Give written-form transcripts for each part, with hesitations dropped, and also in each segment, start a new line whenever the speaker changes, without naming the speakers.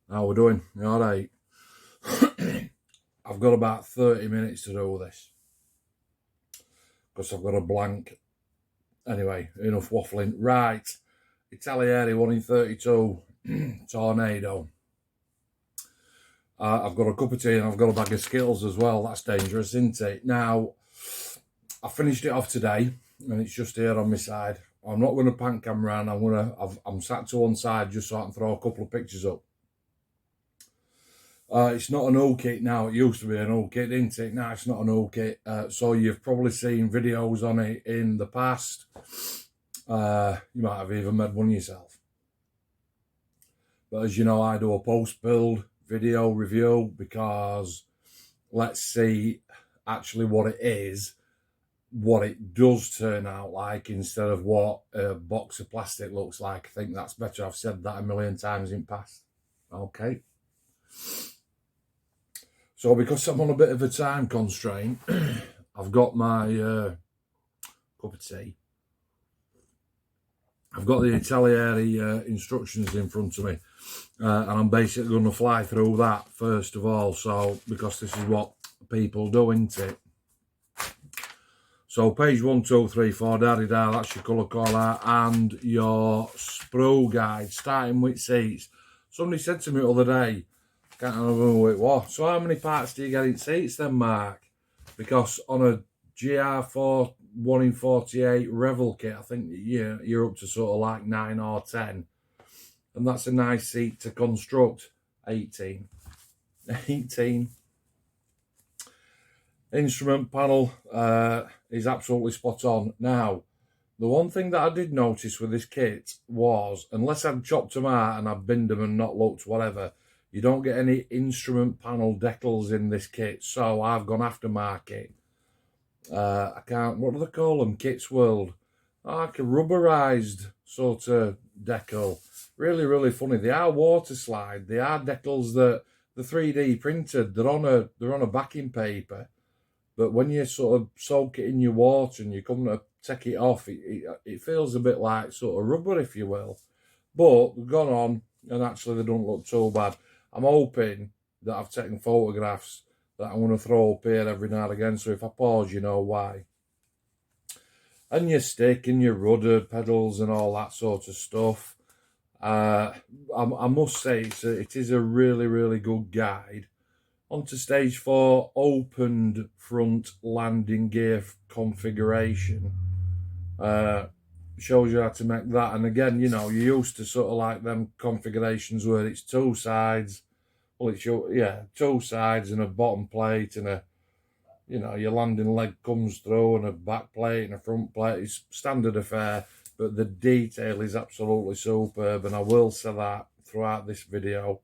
How we doing? You all right? I've got about 30 minutes to do this because I've got a blank. Anyway, enough waffling. Right, Italeri 1 in 32 Tornado. I've got a cup of tea and I've got a bag of Skittles as well. That's dangerous, isn't it? Now, I finished it off today and it's just here on my side. I'm not going to pan camera around. I'm sat to one side just so I can throw a couple of pictures up. It's not an old kit now. It used to be an old kit, didn't it? Now it's not an old kit. So you've probably seen videos on it in the past. You might have even made one yourself. But as you know, I do a post-build video review because let's see actually what it is, what it does turn out like instead of what a box of plastic looks like. I think that's better. I've said that a million times in past. Okay. So because I'm on a bit of a time constraint, I've got my cup of tea. I've got the italeri instructions in front of me. And I'm basically going to fly through that first of all. So, because this is what people do, isn't it? So page 1, 2, 3, 4, da-di-da, that's your colour call out and your sprue guide, starting with seats. Somebody said to me the other day, can't remember who it was, so how many parts do you get in seats then, Mark? Because on a GR4 1 in 48 Revell kit, I think you're up to sort of like 9 or 10. And that's a nice seat to construct. 18. Instrument panel is absolutely spot on. Now, the one thing that I did notice with this kit was, unless I'd chopped them out and I'd binned them and not looked, whatever, you don't get any instrument panel decals in this kit. So I've gone aftermarket. I can't, what do they call them? Kits World. Like a rubberized sort of decal. Really, really funny. They are water slide. They are decals that the 3D printed. They're on a backing paper. But when you sort of soak it in your water and you come to take it off, it feels a bit like sort of rubber, if you will. But they've gone on and actually they don't look too bad. I'm hoping that I've taken photographs that I'm going to throw up here every now and again. So if I pause, you know why. And your stick and your rudder pedals and all that sort of stuff. I must say it is a really, really good guide. Onto stage 4, opened front landing gear configuration. Shows you how to make that. And again, you know, you're used to sort of like them configurations where it's two sides. Well, it's two sides and a bottom plate and your landing leg comes through and a back plate and a front plate. It's standard affair, but the detail is absolutely superb, and I will say that throughout this video.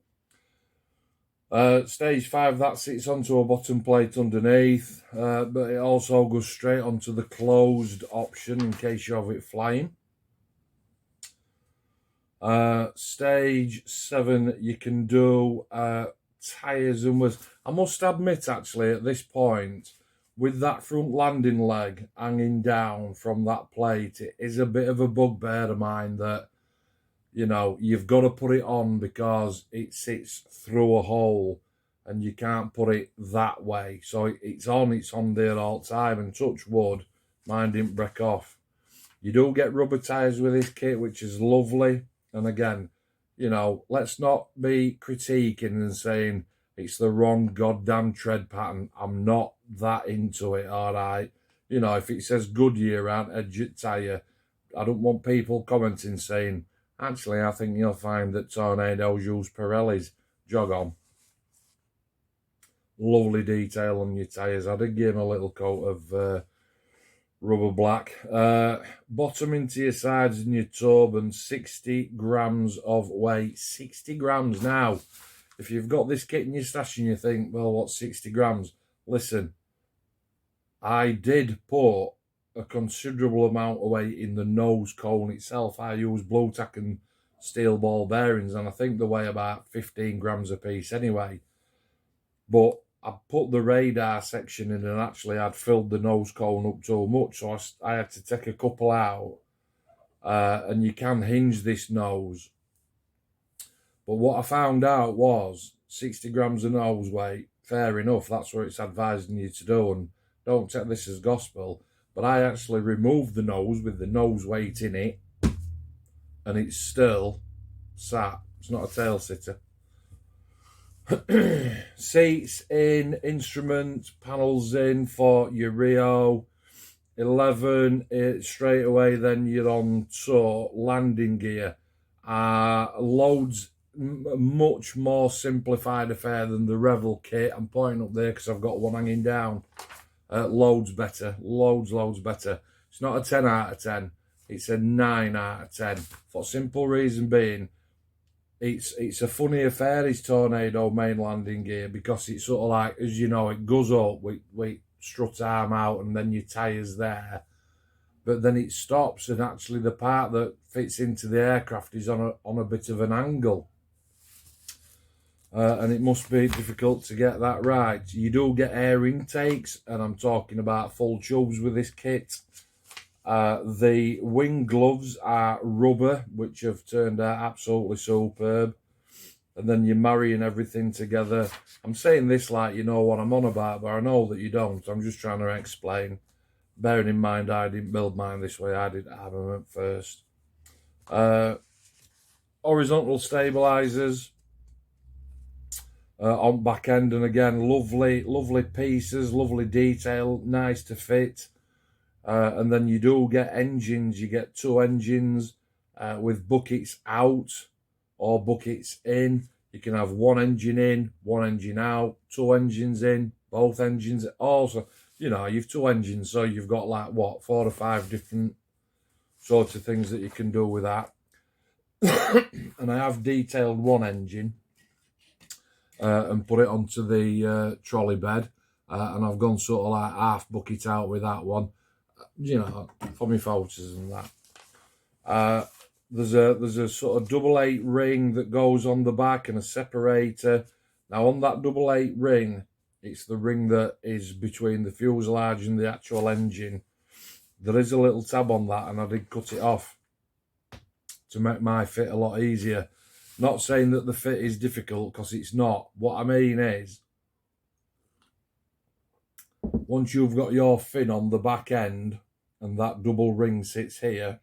Stage 5, that sits onto a bottom plate underneath, but it also goes straight onto the closed option in case you have it flying. Stage 7, you can do tyres and wheels. I must admit, actually, at this point, with that front landing leg hanging down from that plate, it is a bit of a bugbear of mine that, you know, you've got to put it on because it sits through a hole and you can't put it that way. So it's on there all the time, and touch wood, mine didn't break off. You do get rubber tyres with this kit, which is lovely. And again, you know, let's not be critiquing and saying it's the wrong goddamn tread pattern. I'm not that into it, all right? You know, if it says Goodyear around edge tyre, I don't want people commenting saying, actually, I think you'll find that Tornadoes use Pirellis. Jog on. Lovely detail on your tyres. I did give them a little coat of rubber black. Bottom into your sides and your tub, and 60 grams of weight. 60 grams. Now, if you've got this kit in your stash and you think, well, what's 60 grams? Listen, I did put a considerable amount of weight in the nose cone itself. I use blue tack and steel ball bearings, and I think they weigh about 15 grams a piece anyway. But I put the radar section in, and actually I'd filled the nose cone up too much, so I had to take a couple out. And you can hinge this nose. But what I found out was 60 grams of nose weight, fair enough, that's what it's advising you to do, and don't take this as gospel, but I actually removed the nose with the nose weight in it, and it's still sat. It's not a tail sitter. Seats in, instrument panels in for your Rio 11, straight away then you're on to landing gear. Loads, much more simplified affair than the Revell kit. I'm pointing up there because I've got one hanging down. Loads better, loads better. It's not a 10 out of 10, it's a 9 out of 10. For simple reason being, it's a funny affair, this Tornado main landing gear, because it's sort of like, as you know, it goes up with strut arm out and then your tyres there, but then it stops, and actually the part that fits into the aircraft is on a bit of an angle, and it must be difficult to get that right. You do get air intakes, and I'm talking about full tubes with this kit. The wing gloves are rubber, which have turned out absolutely superb. And then you're marrying everything together. I'm saying this like you know what I'm on about, but I know that you don't. I'm just trying to explain. Bearing in mind, I didn't build mine this way. I did armament first. Horizontal stabilizers on back end, and again, lovely pieces, lovely detail, nice to fit. And then you do get engines. You get 2 engines with buckets out or buckets in. You can have 1 engine in, 1 engine out, 2 engines in, both engines. Also, you know, you've 2 engines, so you've got like, what, 4 or 5 different sorts of things that you can do with that. And I have detailed 1 engine and put it onto the trolley bed. And I've gone sort of like half bucket out with that one. You know, for my photos and that. There's a sort of 8/8 ring that goes on the back and a separator. Now on that 8/8 ring, it's the ring that is between the fuselage and the actual engine. There is a little tab on that, and I did cut it off to make my fit a lot easier. Not saying that the fit is difficult, because it's not. What I mean is, once you've got your fin on the back end and that double ring sits here,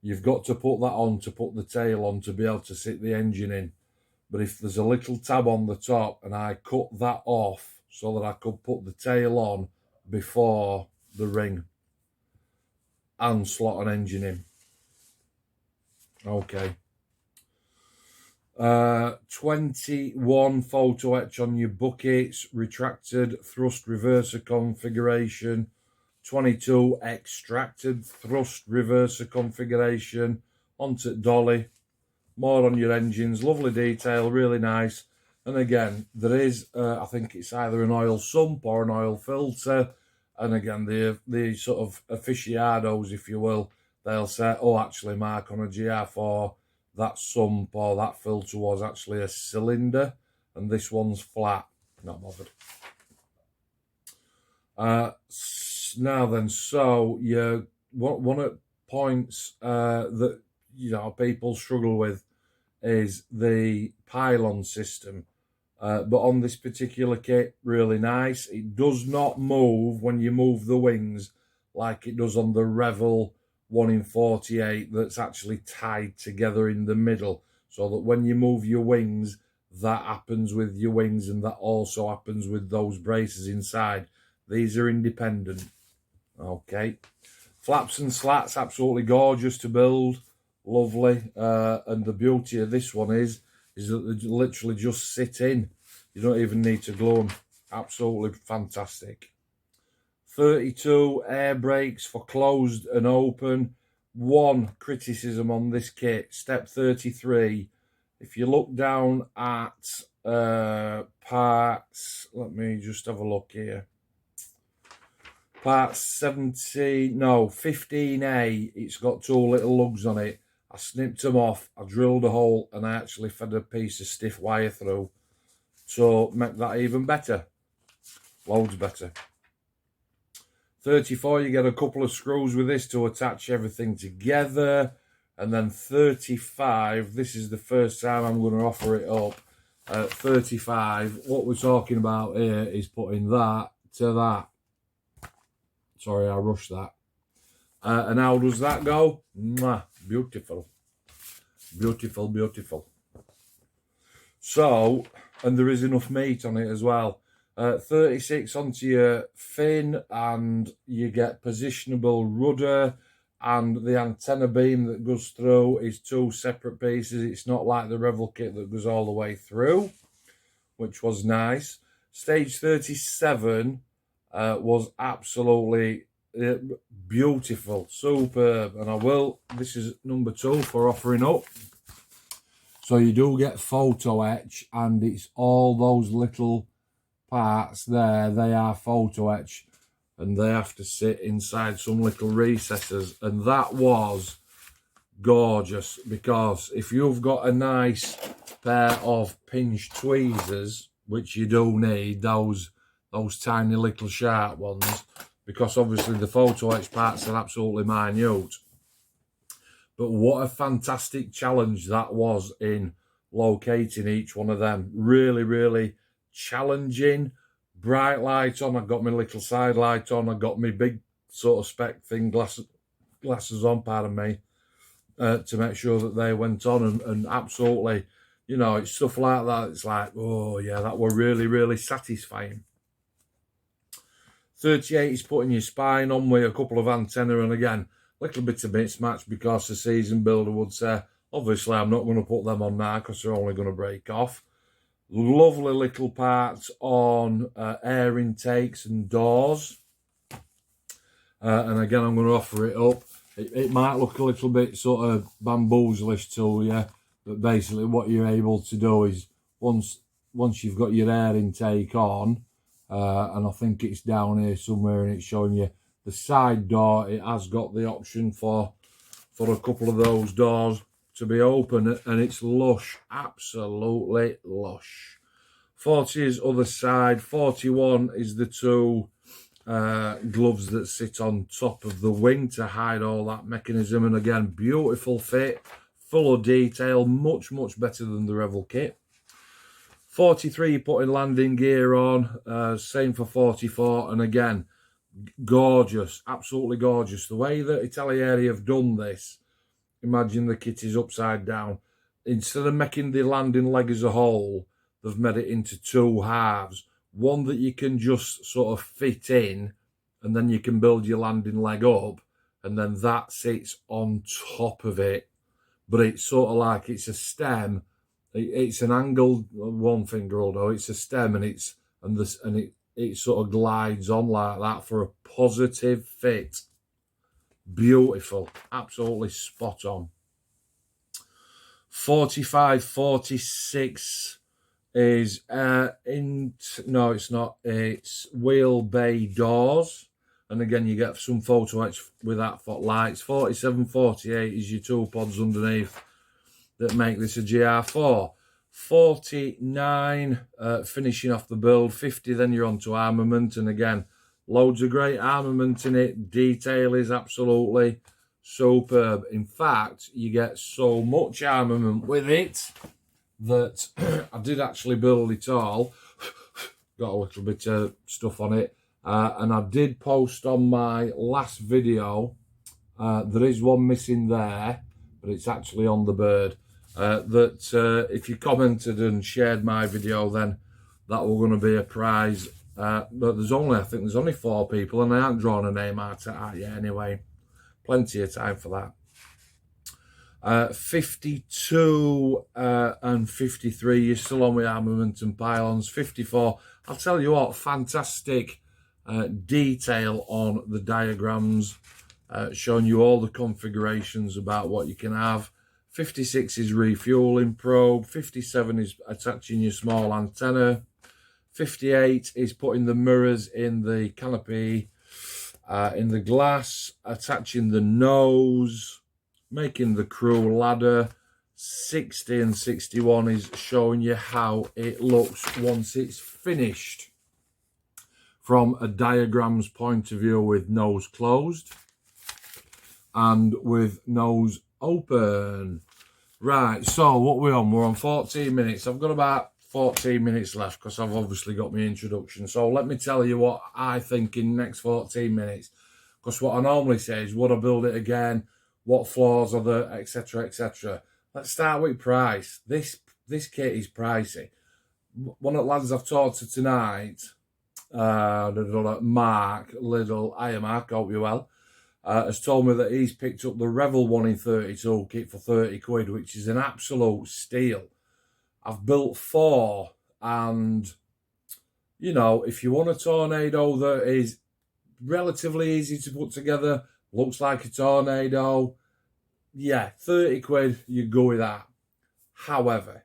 you've got to put that on to put the tail on to be able to sit the engine in. But if there's a little tab on the top, and I cut that off so that I could put the tail on before the ring and slot an engine in. Okay. 21 photo etch on your buckets, retracted thrust reverser configuration, 22 extracted thrust reverser configuration onto dolly, more on your engines, lovely detail, really nice. And again, there is, I think it's either an oil sump or an oil filter, and again, the sort of aficionados, if you will, they'll say, oh, actually, Mark, on a GR4, that sump or that filter was actually a cylinder, and this one's flat. Not bothered. Now then, so one of the points that you know people struggle with is the pylon system. But on this particular kit, really nice. It does not move when you move the wings like it does on the Revell 1 in 48 that's actually tied together in the middle, so that when you move your wings, that happens with your wings, and that also happens with those braces inside. These are independent. Okay. Flaps and slats, absolutely gorgeous to build. Lovely. And the beauty of this one is that they literally just sit in. You don't even need to glue them. Absolutely fantastic. 32 air brakes for closed and open. One criticism on this kit, step 33. If you look down at parts, let me just have a look here. Part 15A, it's got 2 little lugs on it. I snipped them off, I drilled a hole, and I actually fed a piece of stiff wire through. So make that even better. Loads better. 34, you get a couple of screws with this to attach everything together. And then 35, this is the first time I'm going to offer it up. 35, what we're talking about here is putting that to that. Sorry, I rushed that. And how does that go? Mwah, beautiful. Beautiful, beautiful. So, and there is enough meat on it as well. 36 onto your fin, and you get positionable rudder, and the antenna beam that goes through is 2 separate pieces. It's not like the Revell kit that goes all the way through, which was nice. Stage 37 was absolutely beautiful, superb. And this is number 2 for offering up. So you do get photo etch, and it's all those little parts there, they are photo etch, and they have to sit inside some little recesses. And that was gorgeous, because if you've got a nice pair of pinch tweezers, which you do need, those tiny little sharp ones, because obviously the photo etch parts are absolutely minute. But what a fantastic challenge that was in locating each one of them. Really, really challenging. Bright light on. I've got my little side light on. I've got my big sort of spec thing, glasses on, pardon me, to make sure that they went on. And absolutely, you know, it's stuff like that. It's like, oh yeah, that were really, really satisfying. 38 is putting your spine on with a couple of antenna, and again, little bit of mismatch, because the season builder would say, obviously I'm not going to put them on now because they're only going to break off. Lovely little parts on air intakes and doors. And again, I'm going to offer it up. It might look a little bit sort of bamboozlish to you, but basically what you're able to do is once you've got your air intake on, and I think it's down here somewhere, and it's showing you the side door, it has got the option for a couple of those doors to be open, and it's lush, absolutely lush. 40 is other side. 41 is the 2 gloves that sit on top of the wing to hide all that mechanism. And again, beautiful fit, full of detail, much better than the Revell kit. 43, putting landing gear on, same for 44, and again, gorgeous, absolutely gorgeous. The way that Italeri have done this, imagine the kit is upside down. Instead of making the landing leg as a whole, they've made it into 2 halves. One that you can just sort of fit in, and then you can build your landing leg up, and then that sits on top of it. But it's sort of like it's a stem. It's an angled one finger, although it's a stem, and it sort of glides on like that for a positive fit. Beautiful, absolutely spot on. 45, 46 is no, it's not. It's wheel bay doors, and again you get some photo etch with that for lights. 47, 48 is your 2 pods underneath that make this a GR4. 49, finishing off the build. 50, then you're on to armament, and again, loads of great armament in it. Detail is absolutely superb. In fact, you get so much armament with it that I did actually build it all. Got a little bit of stuff on it. And I did post on my last video. There is one missing there, but it's actually on the bird. If you commented and shared my video, then that was going to be a prize. But I think there's only 4 people, and I haven't drawn a name out yet anyway. Plenty of time for that. 52 and 53, you're still on with armament and pylons. 54, I'll tell you what, fantastic detail on the diagrams, showing you all the configurations about what you can have. 56 is refueling probe. 57 is attaching your small antenna. 58 is putting the mirrors in the canopy, in the glass, attaching the nose, making the crew ladder. 60 and 61 is showing you how it looks once it's finished from a diagram's point of view, with nose closed and with nose Open. Right, so what we're on? We're on 14 minutes. I've got about 14 minutes left because I've obviously got my introduction. So let me tell you what I think in the next 14 minutes. Because what I normally say is, would I build it again? What flaws are there, etc., etc. Let's start with price. This kit is pricey. One of the lads I've talked to tonight, Mark Little, hiya Mark, hope you well, has told me that he's picked up the Revell 1 in 32 kit for 30 quid, which is an absolute steal. I've built 4, and, you know, if you want a Tornado that is relatively easy to put together, looks like a Tornado, yeah, 30 quid, you go with that. However,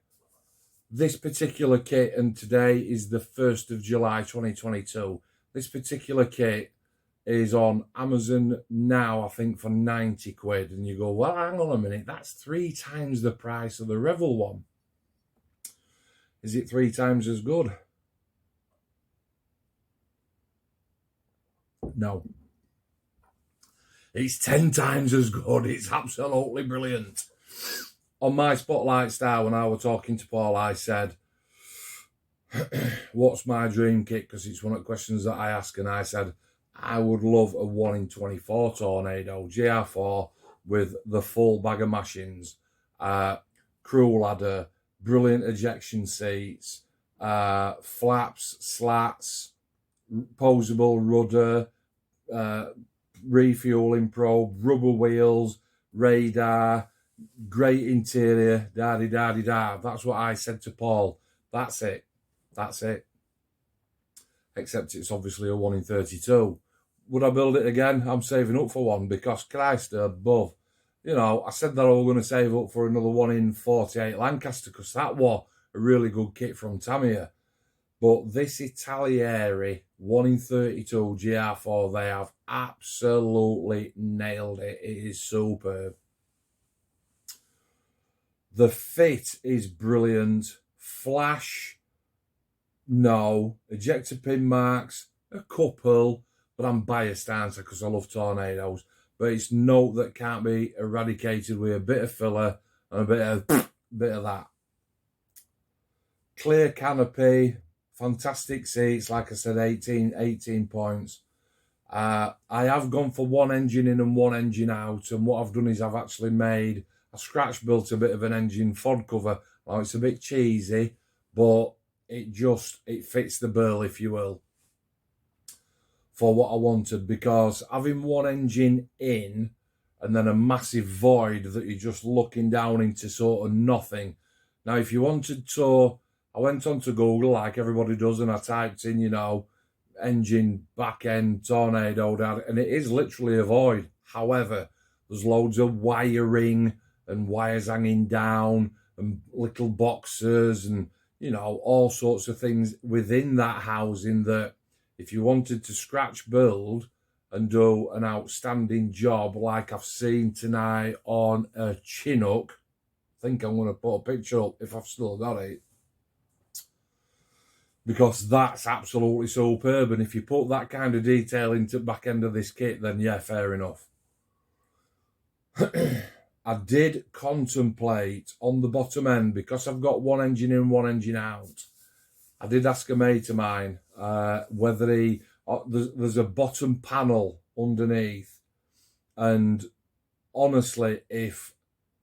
this particular kit, and today is the 1st of July 2022, this particular kit is on Amazon now, I think, for 90 quid. And you go, well, hang on a minute, that's 3 times the price of the Revell one. Is it 3 times as good? No. It's 10 times as good. It's absolutely brilliant. On my Spotlight Star, when I was talking to Paul, I said, what's my dream kit? Because it's one of the questions that I ask, and I said, I would love a 1 in 24 Tornado GR4 with the full bag of mashings, crew ladder, brilliant ejection seats, flaps, slats, posable rudder, refueling probe, rubber wheels, radar, great interior, da-di-da-di-da. That's what I said to Paul. That's it. That's it. Except it's obviously a 1 in 32. Would I build it again? I'm saving up for one because Christ above. You know, I said that I was going to save up for another 1 in 48 Lancaster because that was a really good kit from Tamiya. But this Italeri 1 in 32 GR4, they have absolutely nailed it. It is superb. The fit is brilliant. Flash, no. Ejector pin marks, a couple, but I'm biased, aren't I, because I love Tornadoes. But it's note that can't be eradicated with a bit of filler and a bit of that. Clear canopy, fantastic seats, like I said, 18 points. I have gone for 1 engine in and 1 engine out, and what I've done is I've actually made a scratch built a bit of an engine FOD cover. Now, it's a bit cheesy, but it fits the bill, if you will, for what I wanted, because having 1 engine in and then a massive void that you're just looking down into sort of nothing. Now, if you wanted to, I went onto Google like everybody does, and I typed in, you know, engine back end Tornado, and it is literally a void. However, there's loads of wiring and wires hanging down and little boxes and, you know, all sorts of things within that housing that if you wanted to scratch build and do an outstanding job like I've seen tonight on a Chinook, I think I'm going to put a picture up if I've still got it, because that's absolutely superb. And if you put that kind of detail into the back end of this kit, then yeah, fair enough. I did contemplate on the bottom end, because I've got 1 engine in, 1 engine out. I did ask a mate of mine whether there's a bottom panel underneath, and honestly, if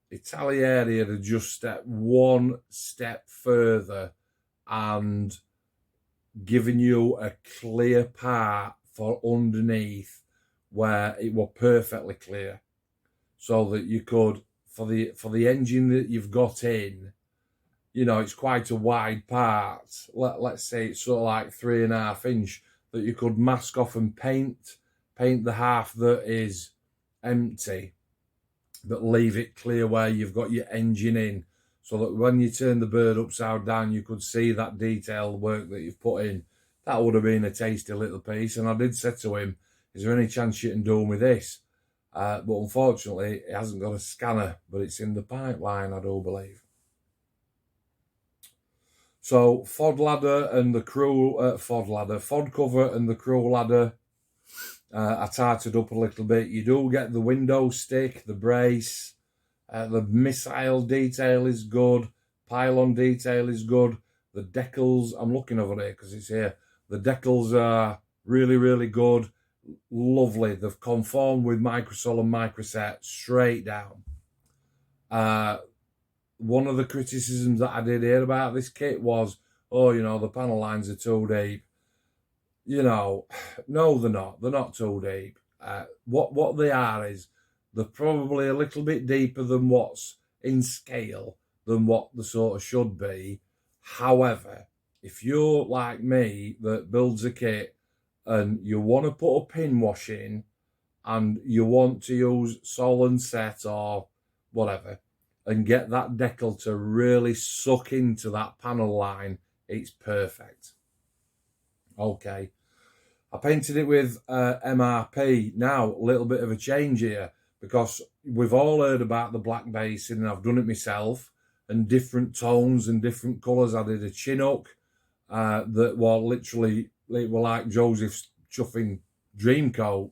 Italeri had just stepped 1 step further and given you a clear part for underneath where it was perfectly clear, so that you could, for the engine that you've got in, you know, it's quite a wide part. Let's say it's sort of like 3.5 inch, that you could mask off and paint the half that is empty, but leave it clear where you've got your engine in, so that when you turn the bird upside down, you could see that detailed work that you've put in. That would have been a tasty little piece. And I did say to him, is there any chance you can do with this? But unfortunately, it hasn't got a scanner, but it's in the pipeline, I do believe. So FOD ladder and the crew, FOD cover and the crew ladder, I tightened up a little bit. You do get the window stick, the brace, The missile detail is good. Pylon detail is good. The decals, I'm looking over there because it's here. The decals are really, really good. Lovely. They've conformed with Microsol and Microset straight down. One of the criticisms that I did hear about this kit was, oh, you know, the panel lines are too deep. You know, no, they're not. They're not too deep. What they are is they're probably a little bit deeper than what's in scale, than what the sort of should be. However, if you're like me that builds a kit and you want to put a pin wash in and you want to use Sol and Set or whatever and get that decal to really suck into that panel line, it's perfect. Okay. I painted it with MRP. Now, a little bit of a change here because we've all heard about the black basing and I've done it myself and different tones and different colours. I did a Chinook that were literally, it were like Joseph's chuffing dream coat.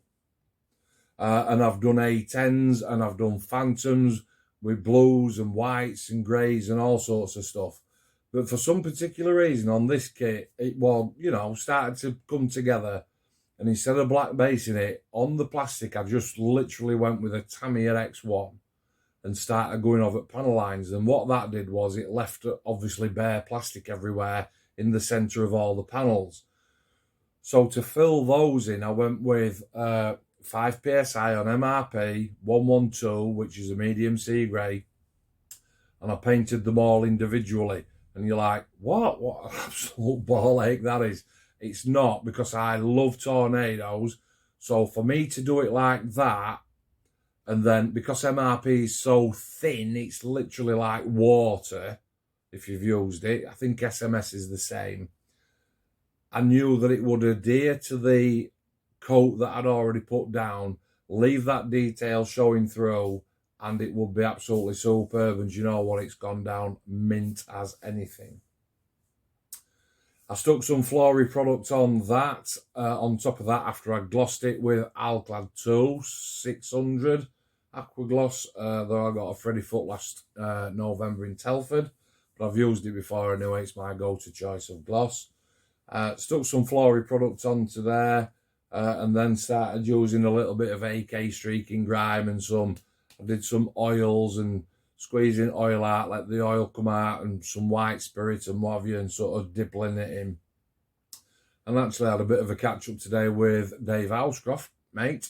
And I've done A10s and I've done Phantoms with blues and whites and greys and all sorts of stuff. But for some particular reason on this kit, it was, you know, started to come together. And instead of black basing it, on the plastic, I just literally went with a Tamiya X1 and started going over panel lines. And what that did was it left, obviously, bare plastic everywhere in the centre of all the panels. So to fill those in, I went with 5 PSI on MRP, 112, which is a medium sea grey. And I painted them all individually. And you're like, what? What an absolute ball ache that is. It's not, because I love tornadoes. So for me to do it like that, and then because MRP is so thin, it's literally like water, if you've used it. I think SMS is the same. I knew that it would adhere to the coat that I'd already put down, leave that detail showing through, and it would be absolutely superb. And you know what? It's gone down mint as anything. I stuck some Flory product on that, on top of that, after I glossed it with Alclad 2 600 Aqua Gloss, though I got a Freddy Foot last November in Telford, but I've used it before anyway. It's my go-to choice of gloss. Stuck some Flory product onto there, and then started using a little bit of AK streaking grime and I did some oils and squeezing oil out, let the oil come out, and some white spirit and what have you, and sort of dipping it in. And actually had a bit of a catch-up today with Dave Housecroft, mate,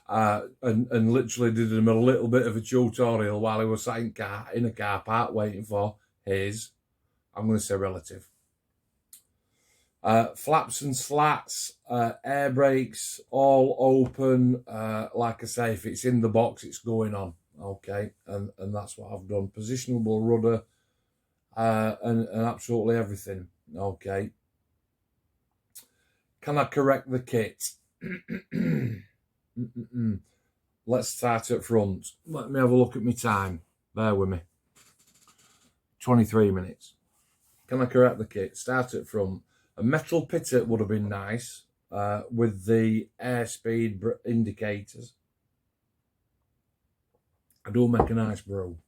and literally did him a little bit of a tutorial while he was sat in a car park waiting for his, I'm going to say relative. Flaps and slats, air brakes, all open. Like I say, if it's in the box, it's going on. Okay, and that's what I've done. Positionable rudder, and absolutely everything. Okay. Can I correct the kit? Let's start at front. Let me have a look at my time. Bear with me. 23 minutes. Can I correct the kit? Start at front. A metal pitot would have been nice, with the airspeed indicators. I do make a nice brew.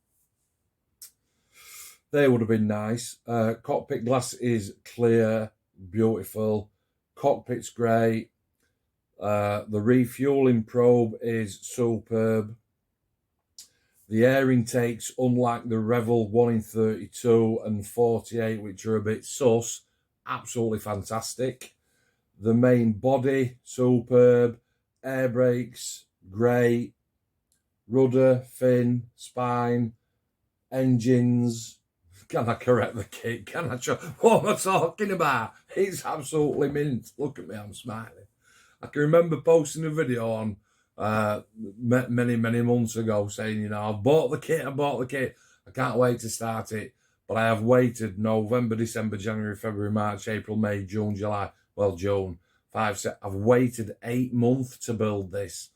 They would have been nice. Cockpit glass is clear, beautiful. Cockpit's great. The refueling probe is superb. The air intakes, unlike the Revell 1 in 32 and 48, which are a bit sus, absolutely fantastic. The main body, superb. Air brakes, great. Rudder, fin, spine, engines. Can I correct the kit? Can I show what am I talking about? It's absolutely mint. Look at me, I'm smiling. I can remember posting a video on many months ago saying, you know, I bought the kit. I can't wait to start it. But I have waited November, December, January, February, March, April, May, June, July. Well, June. I've waited 8 months to build this,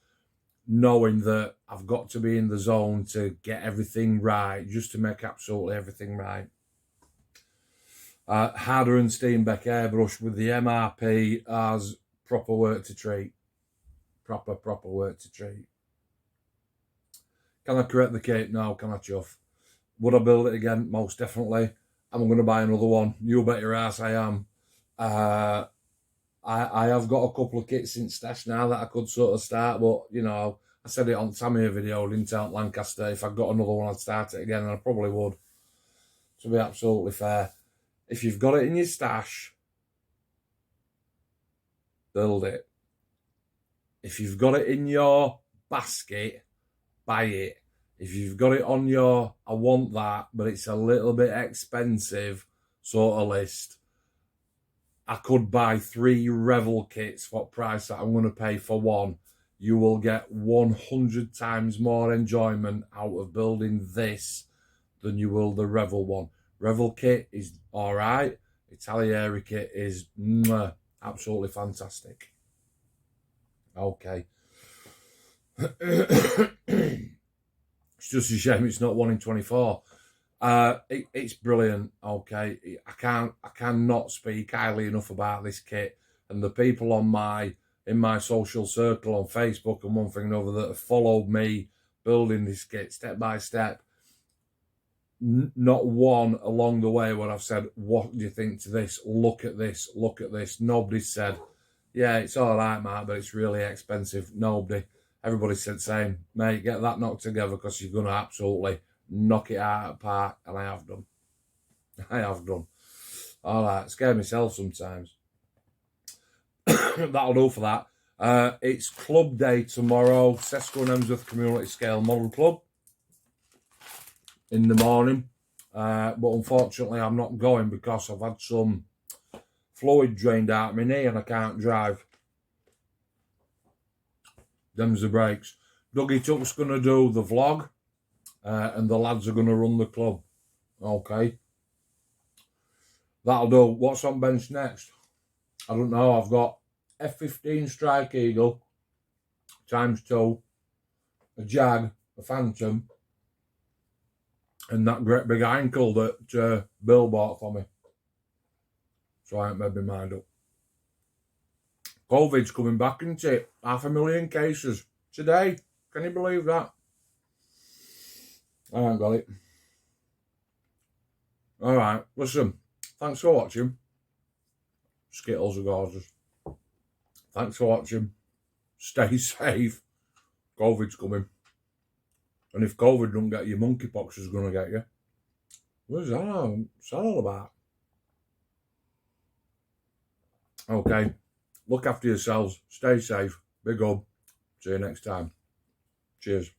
knowing that I've got to be in the zone to get everything right, just to make absolutely everything right. Harder and Steenbeck airbrush with the MRP as proper work to treat. Proper work to treat. Can I correct the kit? No. Can I chuff? Would I build it again? Most definitely. Am I going to buy another one? You bet your ass I am. I have got a couple of kits in stash now that I could sort of start, but, you know, I said it on Tammy video, didn't I, Lancaster. If I got another one, I'd start it again, and I probably would. To be absolutely fair. If you've got it in your stash, build it. If you've got it in your basket, buy it. If you've got it on your, I want that, but it's a little bit expensive sort of list, I could buy 3 Revell kits for price that I'm going to pay for one. You will get 100 times more enjoyment out of building this than you will the Revell one. Revell kit is all right. Italeri kit is absolutely fantastic. Okay. It's just a shame it's not 1 in 24. It's brilliant. Okay, I cannot speak highly enough about this kit, and the people in my social circle on Facebook and one thing and another that have followed me building this kit step by step. Not one along the way where I've said, "What do you think to this? Look at this. Look at this." Nobody said, "Yeah, it's all right, Mark, but it's really expensive." Nobody. Everybody said the same. Mate, get that knocked together because you're going to absolutely knock it out of the park. And I have done. I have done. All right, scare myself sometimes. That'll do for that. It's club day tomorrow. Sesco and Emsworth Community Scale Model Club. In the morning. But unfortunately, I'm not going because I've had some fluid drained out of my knee and I can't drive. Them's the breaks. Dougie Tuck's going to do the vlog, and the lads are going to run the club. Okay. That'll do. What's on bench next? I don't know. I've got F15 Strike Eagle ×2, a Jag, a Phantom, and that great big ankle that Bill bought for me. So I ain't made my mind up. COVID's coming back, isn't it? 500,000 cases today. Can you believe that? I ain't got it. Alright, listen. Thanks for watching. Skittles are gorgeous. Thanks for watching. Stay safe. COVID's coming. And if COVID don't get you, monkeypox is going to get you. What's that? What's that all about? Okay. Look after yourselves. Stay safe. Big up. See you next time. Cheers.